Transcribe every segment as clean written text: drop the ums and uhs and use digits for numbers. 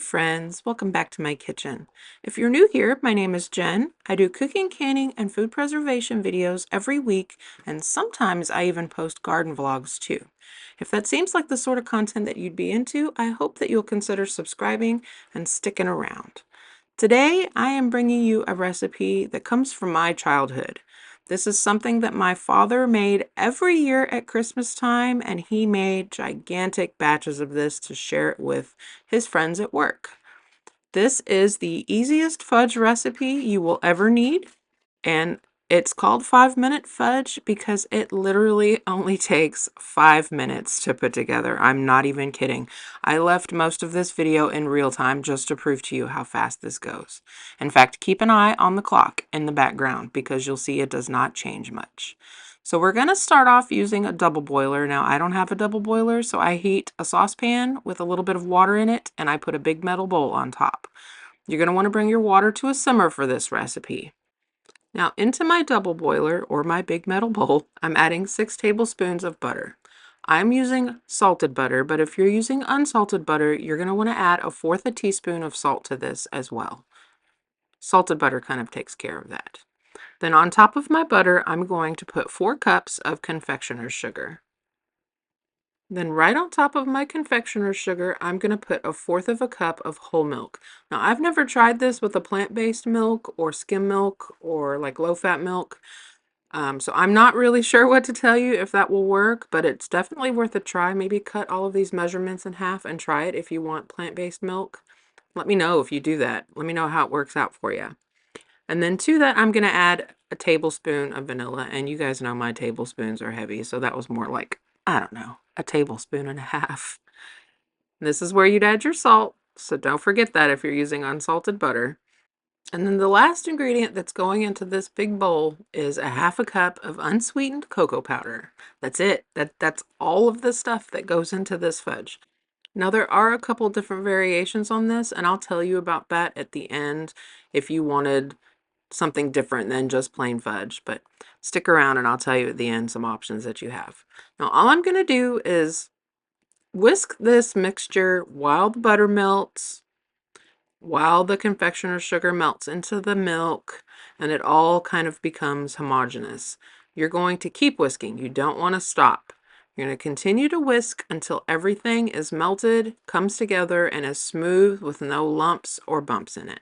friends, welcome back to my kitchen. If you're new here, my name is Jen. I do cooking, canning, and food preservation videos every week, and sometimes I even post garden vlogs too. If that seems like the sort of content that you'd be into, I hope that you'll consider subscribing and sticking around. Today, I am bringing you a recipe that comes from my childhood. This is something that my father made every year at Christmas time, and he made gigantic batches of this to share it with his friends at work. This is the easiest fudge recipe you will ever need, and it's called 5-minute fudge because it literally only takes 5 minutes to put together. I'm not even kidding. I left most of this video in real time just to prove to you how fast this goes. In fact, keep an eye on the clock in the background because you'll see it does not change much. So we're going to start off using a double boiler. Now, I don't have a double boiler, so I heat a saucepan with a little bit of water in it, and I put a big metal bowl on top. You're going to want to bring your water to a simmer for this recipe. Now, into my double boiler, or my big metal bowl, I'm adding 6 tablespoons of butter. I'm using salted butter, but if you're using unsalted butter, you're going to want to add 1/4 teaspoon of salt to this as well. Salted butter kind of takes care of that. Then on top of my butter, I'm going to put 4 cups of confectioner's sugar. Then right on top of my confectioner's sugar, I'm going to put 1/4 cup of whole milk. Now, I've never tried this with a plant-based milk or skim milk or like low-fat milk. So I'm not really sure what to tell you if that will work, but it's definitely worth a try. Maybe cut all of these measurements in half and try it if you want plant-based milk. Let me know if you do that. Let me know how it works out for you. And then to that, I'm going to add a tablespoon of vanilla. And you guys know my tablespoons are heavy, so that was more like, I don't know, a tablespoon and a half. This is where you'd add your salt, so don't forget that if you're using unsalted butter. And then the last ingredient that's going into this big bowl is 1/2 cup of unsweetened cocoa powder. That's it. That's all of the stuff that goes into this fudge. Now there are a couple different variations on this, and I'll tell you about that at the end if you wanted something different than just plain fudge, but stick around and I'll tell you at the end some options that you have. Now all I'm going to do is whisk this mixture while the butter melts, while the confectioner's sugar melts into the milk, and it all kind of becomes homogeneous. You're going to keep whisking. You don't want to stop. You're going to continue to whisk until everything is melted, comes together, and is smooth with no lumps or bumps in it.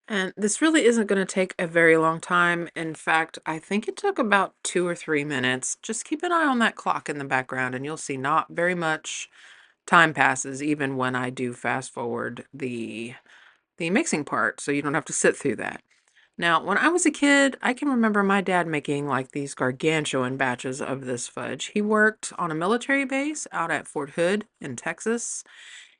And this really isn't going to take a very long time. In fact, I think it took about 2 or 3 minutes. Just keep an eye on that clock in the background and you'll see not very much time passes even when I do fast forward the mixing part, so you don't have to sit through that. Now, when I was a kid, I can remember my dad making like these gargantuan batches of this fudge. He worked on a military base out at Fort Hood in Texas,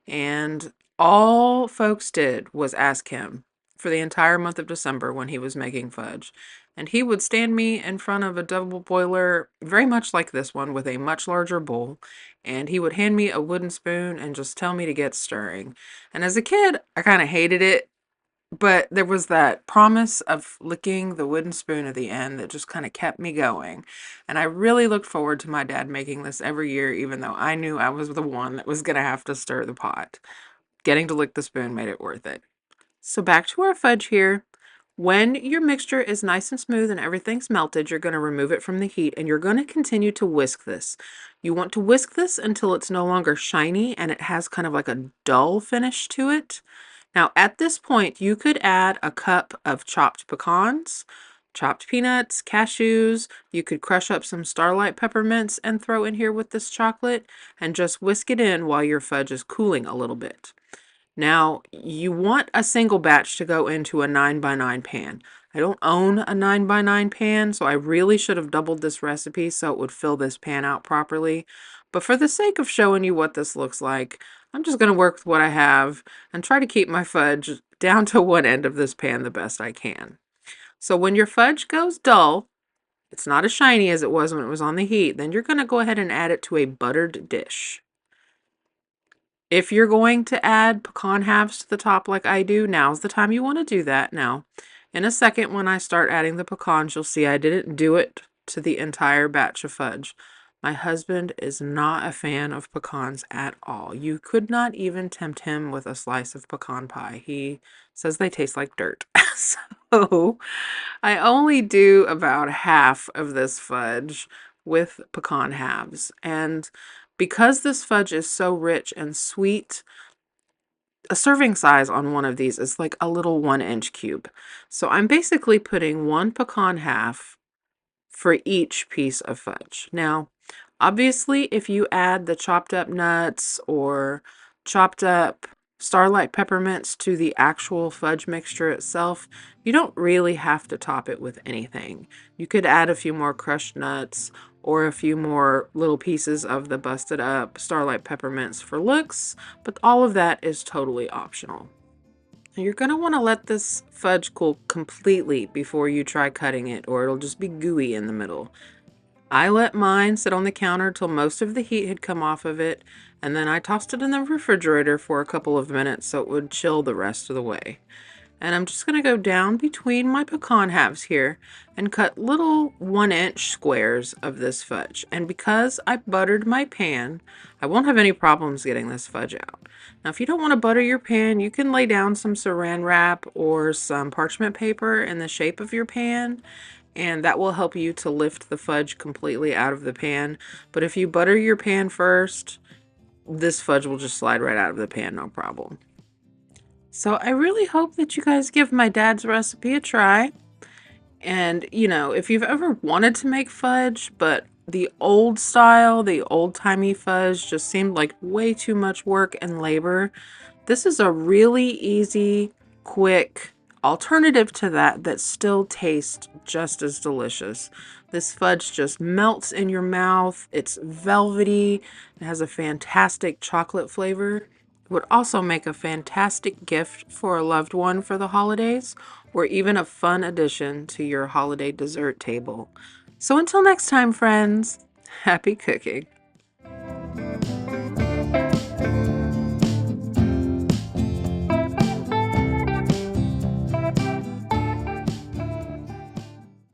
and all folks did was ask him for the entire month of December when he was making fudge. And he would stand me in front of a double boiler, very much like this one, with a much larger bowl. And he would hand me a wooden spoon and just tell me to get stirring. And as a kid, I kind of hated it. But there was that promise of licking the wooden spoon at the end that just kind of kept me going. And I really looked forward to my dad making this every year, even though I knew I was the one that was going to have to stir the pot. Getting to lick the spoon made it worth it. So back to our fudge here. When your mixture is nice and smooth and everything's melted, you're going to remove it from the heat and you're going to continue to whisk this. You want to whisk this until it's no longer shiny and it has kind of like a dull finish to it. Now at this point, you could add a cup of chopped pecans, chopped peanuts, cashews. You could crush up some Starlight peppermints and throw in here with this chocolate and just whisk it in while your fudge is cooling a little bit. Now, you want a single batch to go into a 9x9 pan. I don't own a 9x9 pan, so I really should have doubled this recipe so it would fill this pan out properly. But for the sake of showing you what this looks like, I'm just going to work with what I have and try to keep my fudge down to one end of this pan the best I can. So when your fudge goes dull, it's not as shiny as it was when it was on the heat, then you're going to go ahead and add it to a buttered dish. If you're going to add pecan halves to the top like I do, now's the time you want to do that. Now, in a second when I start adding the pecans, you'll see I didn't do it to the entire batch of fudge. My husband is not a fan of pecans at all. You could not even tempt him with a slice of pecan pie. He says they taste like dirt. So I only do about half of this fudge with pecan halves. And because this fudge is so rich and sweet, a serving size on one of these is like a little 1-inch cube. So I'm basically putting one pecan half for each piece of fudge. Now, obviously, if you add the chopped up nuts or chopped up starlight peppermints to the actual fudge mixture itself, you don't really have to top it with anything. You could add a few more crushed nuts or a few more little pieces of the busted up starlight peppermints for looks, but all of that is totally optional. You're going to want to let this fudge cool completely before you try cutting it, or it'll just be gooey in the middle. I let mine sit on the counter till most of the heat had come off of it, and then I tossed it in the refrigerator for a couple of minutes so it would chill the rest of the way. And I'm just going to go down between my pecan halves here and cut little 1-inch squares of this fudge. And because I buttered my pan, I won't have any problems getting this fudge out. Now, if you don't want to butter your pan, you can lay down some saran wrap or some parchment paper in the shape of your pan, and that will help you to lift the fudge completely out of the pan. But if you butter your pan first, this fudge will just slide right out of the pan, no problem. So I really hope that you guys give my dad's recipe a try. And, if you've ever wanted to make fudge, but the old style, the old-timey fudge just seemed like way too much work and labor, this is a really easy, quick alternative to that still tastes just as delicious. This fudge just melts in your mouth. It's velvety. It has a fantastic chocolate flavor. It would also make a fantastic gift for a loved one for the holidays, or even a fun addition to your holiday dessert table. So until next time, friends, happy cooking.